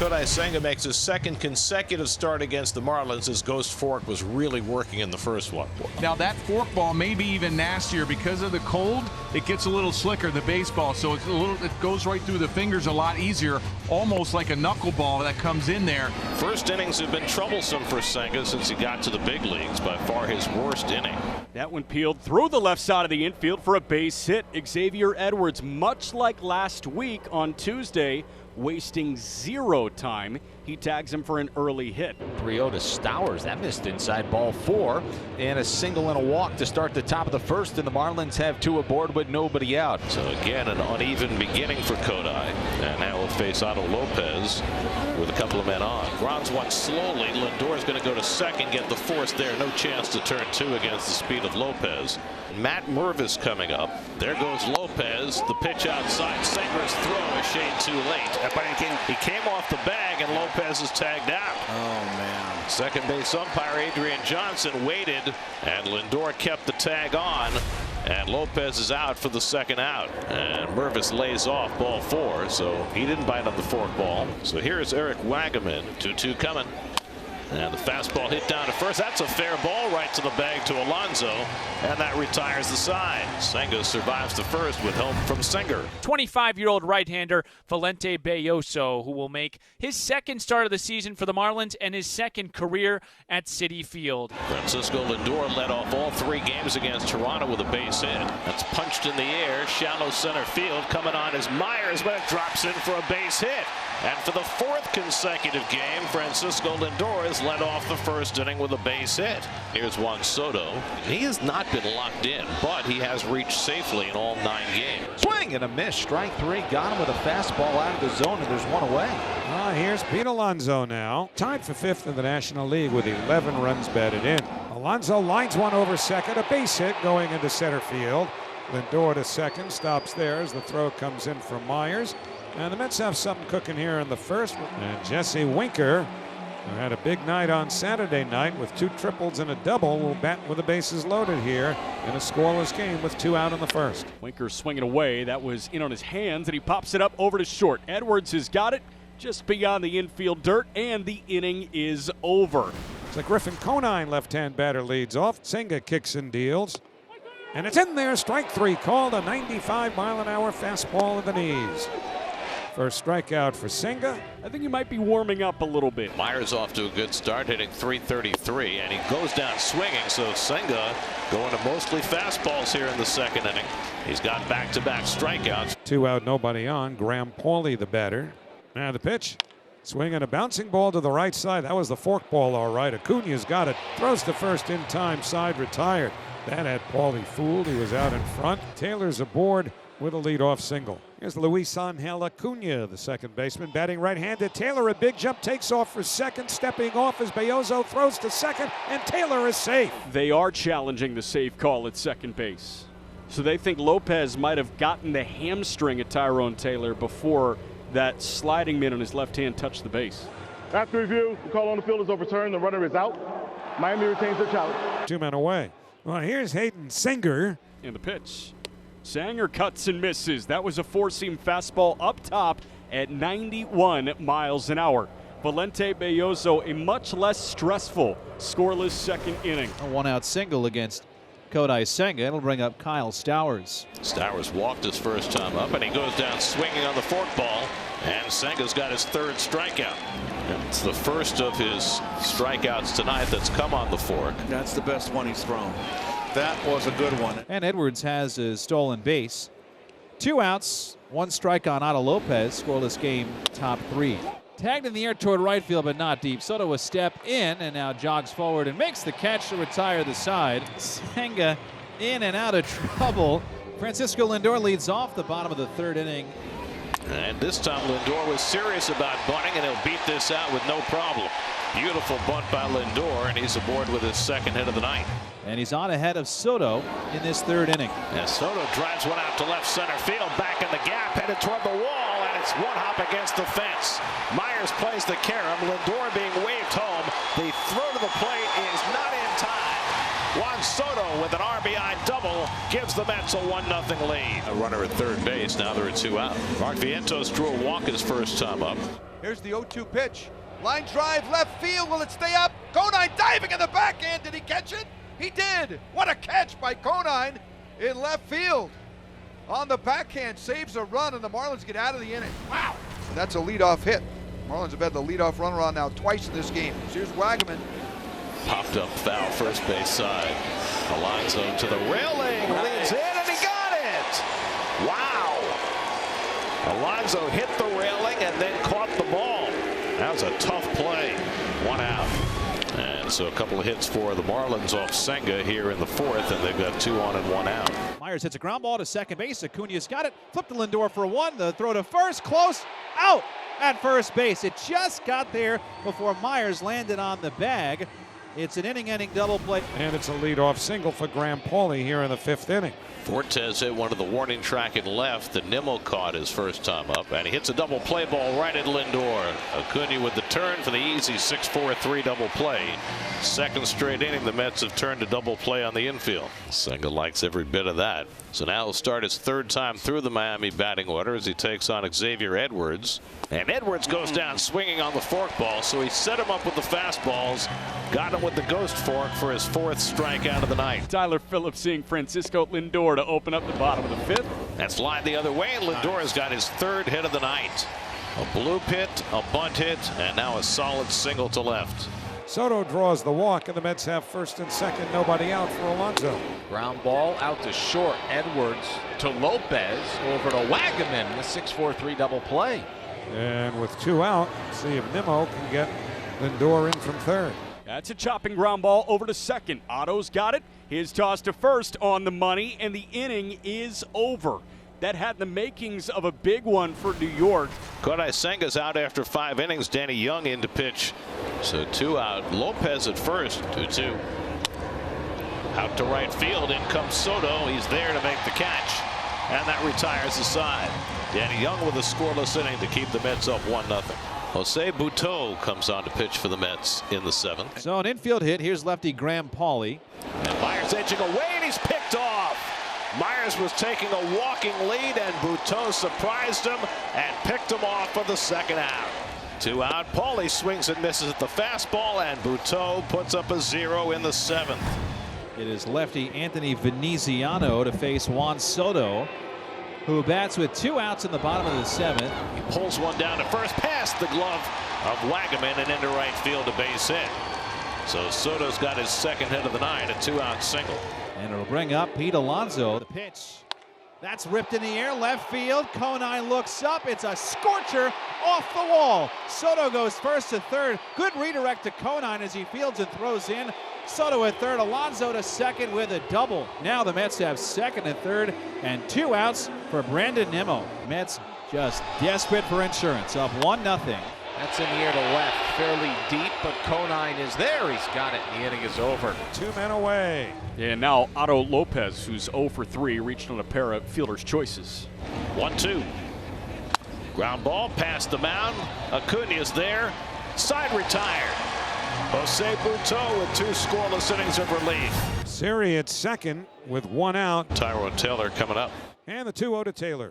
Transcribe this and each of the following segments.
Kodai Senga makes his second consecutive start against the Marlins. His ghost fork was really working in the first one. Now that forkball may be even nastier because of the cold. It gets a little slicker, the baseball, so it goes right through the fingers a lot easier, almost like a knuckleball that comes in there. First innings have been troublesome for Senga since he got to the big leagues. By far his worst inning. That one peeled through the left side of the infield for a base hit. Xavier Edwards, much like last week on Tuesday, wasting zero time. He tags him for an early hit. 3-0 to Stowers. That missed inside, ball 4. And a single and a walk to start the top of the first. And the Marlins have 2 aboard with nobody out. So again, an uneven beginning for Kodai. And now we'll face Otto Lopez with a couple of men on. Grounds one slowly. Lindor is going to go to second, get the force there. No chance to turn 2 against the speed of Lopez. Matt Mervis coming up. There goes Lopez. The pitch outside. Senga's throw a shade too late. He came off the bag and Lopez is tagged out. Oh, man. Second base umpire Adrian Johnson waited, and Lindor kept the tag on, and Lopez is out for the second out. And Mervis lays off ball 4, so he didn't bite on the forkball. So here's Eric Wagaman. 2-2 coming. And the fastball hit down to first. That's a fair ball right to the bag to Alonso, and that retires the side. Senga survives the first with help from Senga. 25-year-old right-hander Valente Belloso, who will make his second start of the season for the Marlins and his second career at Citi Field. Francisco Lindor led off all 3 games against Toronto with a base hit. That's punched in the air, shallow center field. Coming on is Myers, but it drops in for a base hit. And for the 4th consecutive game, Francisco Lindor has led off the first inning with a base hit. Here's Juan Soto. He has not been locked in, but he has reached safely in all 9 games. Swing and a miss. Strike 3. Got him with a fastball out of the zone, and there's 1 away. Here's Pete Alonso now. Tied for 5th in the National League with 11 runs batted in. Alonso lines one over second. A base hit going into center field. Lindor to second. Stops there as the throw comes in from Myers. And the Mets have something cooking here in the first. And Jesse Winker, who had a big night on Saturday night with 2 triples and a double, will bat with the bases loaded here in a scoreless game with 2 out in the first. Winker swinging away. That was in on his hands, and he pops it up over to short. Edwards has got it just beyond the infield dirt, and the inning is over. So Griffin Conine, left-hand batter, leads off. Senga kicks and deals. And it's in there. Strike 3 called. A 95-mile-an-hour fastball in the knees. First strikeout for Senga. I think he might be warming up a little bit. Myers off to a good start, hitting .333, and he goes down swinging. So Senga going to mostly fastballs here in the second inning. He's got back-to-back strikeouts. 2 out, nobody on. Graham Pauley, the batter. Now the pitch. Swinging a bouncing ball to the right side. That was the forkball, all right. Acuna's got it. Throws to first in time. Side retired. That had Pauley fooled. He was out in front. Taylor's aboard with a leadoff single. Here's Luis Angel Acuna, the second baseman, batting right-handed. Taylor, a big jump, takes off for second. Stepping off as Belloso throws to second, and Taylor is safe. They are challenging the safe call at second base. So they think Lopez might have gotten the hamstring at Tyrone Taylor before that sliding mitt on his left hand touched the base. After review, the call on the field is overturned. The runner is out. Miami retains their challenge. 2 men away. Well, here's Hayden Singer. And the pitch. Sanger cuts and misses. That was a 4-seam fastball up top at 91 miles an hour. Valente Belloso, a much less stressful scoreless second inning. A 1-out single against Kodai Senga. It'll bring up Kyle Stowers. Stowers walked his first time up, and he goes down swinging on the forkball. And Senga's got his 3rd strikeout. It's the first of his strikeouts tonight that's come on the fork. That's the best one he's thrown. That was a good one. And Edwards has a stolen base. 2 outs, 1 strike on Otto Lopez. Scoreless game, top 3. Tagged in the air toward right field, but not deep. Soto a step in and now jogs forward and makes the catch to retire the side. Senga in and out of trouble. Francisco Lindor leads off the bottom of the 3rd inning. And this time Lindor was serious about bunting, and he'll beat this out with no problem. Beautiful bunt by Lindor, and he's aboard with his 2nd hit of the night. And he's on ahead of Soto in this 3rd inning. And Soto drives one out to left center field, back in the gap, headed toward the wall, and it's one hop against the fence. Myers plays the carom. Lindor being waved home. The throw to the plate is not in time. Juan Soto with an RBI double gives the Mets a 1-0 lead. A runner at third base. Now there are 2 out. Mark Vientos drew a walk his first time up. Here's the 0-2 pitch. Line drive, left field. Will it stay up? Conine diving in the backhand. Did he catch it? He did. What a catch by Conine in left field. On the backhand, saves a run, and the Marlins get out of the inning. Wow. And that's a leadoff hit. Marlins have had the leadoff runner on now twice in this game. Here's Wagaman. Popped up foul, first base side. Alonso to the railing, leans in, and he got it. Wow. Alonso hit the railing and then caught the ball. That was a tough play. 1 out. And so a couple of hits for the Marlins off Senga here in the 4th, and they've got 2 on and 1 out. Myers hits a ground ball to second base. Acuna's got it. Flipped to Lindor for 1. The throw to first. Close. Out at first base. It just got there before Myers landed on the bag. It's an inning-ending double play. And it's a leadoff single for Graham Pauley here in the 5th inning. Fortes hit one of the warning track and left that Nimmo caught his first time up, and he hits a double play ball right at Lindor. Acuna with the turn for the easy 6-4-3 double play. Second straight inning, the Mets have turned a double play on the infield. Senga likes every bit of that. So now he'll start his 3rd time through the Miami batting order as he takes on Xavier Edwards. And Edwards goes down swinging on the forkball, so he set him up with the fastballs, got him with the ghost fork for his 4th strikeout of the night. Tyler Phillips seeing Francisco Lindor to open up the bottom of the 5th. That's lined the other way, and Lindor has got his 3rd hit of the night. A bloop hit, a bunt hit, and now a solid single to left. Soto draws the walk, and the Mets have 1st and 2nd, nobody out for Alonso. Ground ball out to short. Edwards to Lopez, over to Wagaman, the 6-4-3 double play. And with 2 out, see if Nimmo can get Lindor in from 3rd. That's a chopping ground ball over to second. Otto's got it. His toss to first on the money, and the inning is over. That had the makings of a big one for New York. Kodai Senga's out after 5 innings. Danny Young in to pitch. So 2 out. Lopez at first. 2-2. Out to right field. In comes Soto. He's there to make the catch. And that retires the side. Danny Young with a scoreless inning to keep the Mets up 1-0. Jose Butto comes on to pitch for the Mets in the 7th. So an infield hit. Here's lefty Graham Pauley. And Myers edging away, and he's picked off. Myers was taking a walking lead, and Butto surprised him and picked him off for the 2nd out. 2 out. Pauley swings and misses at the fastball, and Butto puts up a 0 in the 7th. It is lefty Anthony Veneziano to face Juan Soto, who bats with 2 outs in the bottom of the 7th. He pulls one down to first, past the glove of Wagaman and into right field, a base hit. So Soto's got his 2nd hit of the night, a 2-out single. And it'll bring up Pete Alonso. The pitch. That's ripped in the air, left field. Conine looks up. It's a scorcher off the wall. Soto goes first to 3rd. Good redirect to Conine as he fields and throws in. Soto at 3rd, Alonso to 2nd with a double. Now the Mets have 2nd and 3rd and 2 outs for Brandon Nimmo. Mets just desperate for insurance, up 1-0. That's in the air to left, fairly deep, but Conine is there. He's got it. The inning is over. 2 men away. And now Otto Lopez, who's 0 for 3, reached on a pair of fielder's choices. 1-2. Ground ball past the mound. Acuna's there. Side retired. Jose Butto with 2 scoreless innings of relief. Siri at 2nd with 1 out. Tyrone Taylor coming up. And the 2-0 to Taylor.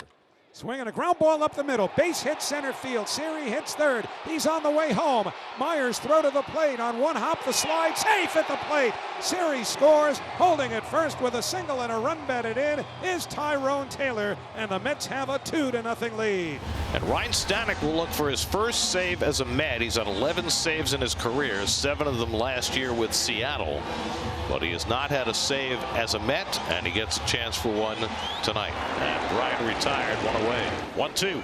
Swinging a ground ball up the middle. Base hit center field. Siri hits 3rd. He's on the way home. Myers throw to the plate. On 1 hop, the slide. Safe at the plate. Siri scores. Holding at first with a single and a run batted in is Tyrone Taylor. And the Mets have a 2-0 lead. And Ryan Stanek will look for his first save as a Met. He's had 11 saves in his career, 7 of them last year with Seattle. But he has not had a save as a Met, and he gets a chance for one tonight. And Ryan retired, 1 away. 1-2.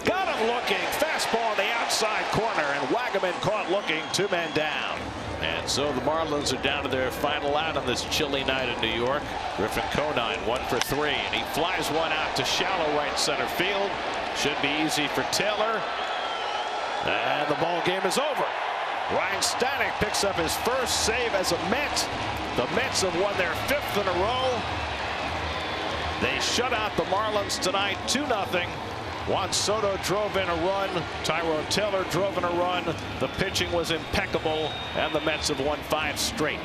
Got him looking. Fastball on the outside corner, and Wagaman caught looking. 2 men down. And so the Marlins are down to their final out on this chilly night in New York. Griffin Conine 1 for 3, and he flies one out to shallow right center field. Should be easy for Taylor. And the ball game is over. Ryan Stanek picks up his first save as a Met. The Mets have won their 5th in a row. They shut out the Marlins tonight 2-0. Juan Soto drove in a run. Tyrone Taylor drove in a run. The pitching was impeccable, and the Mets have won 5 straight.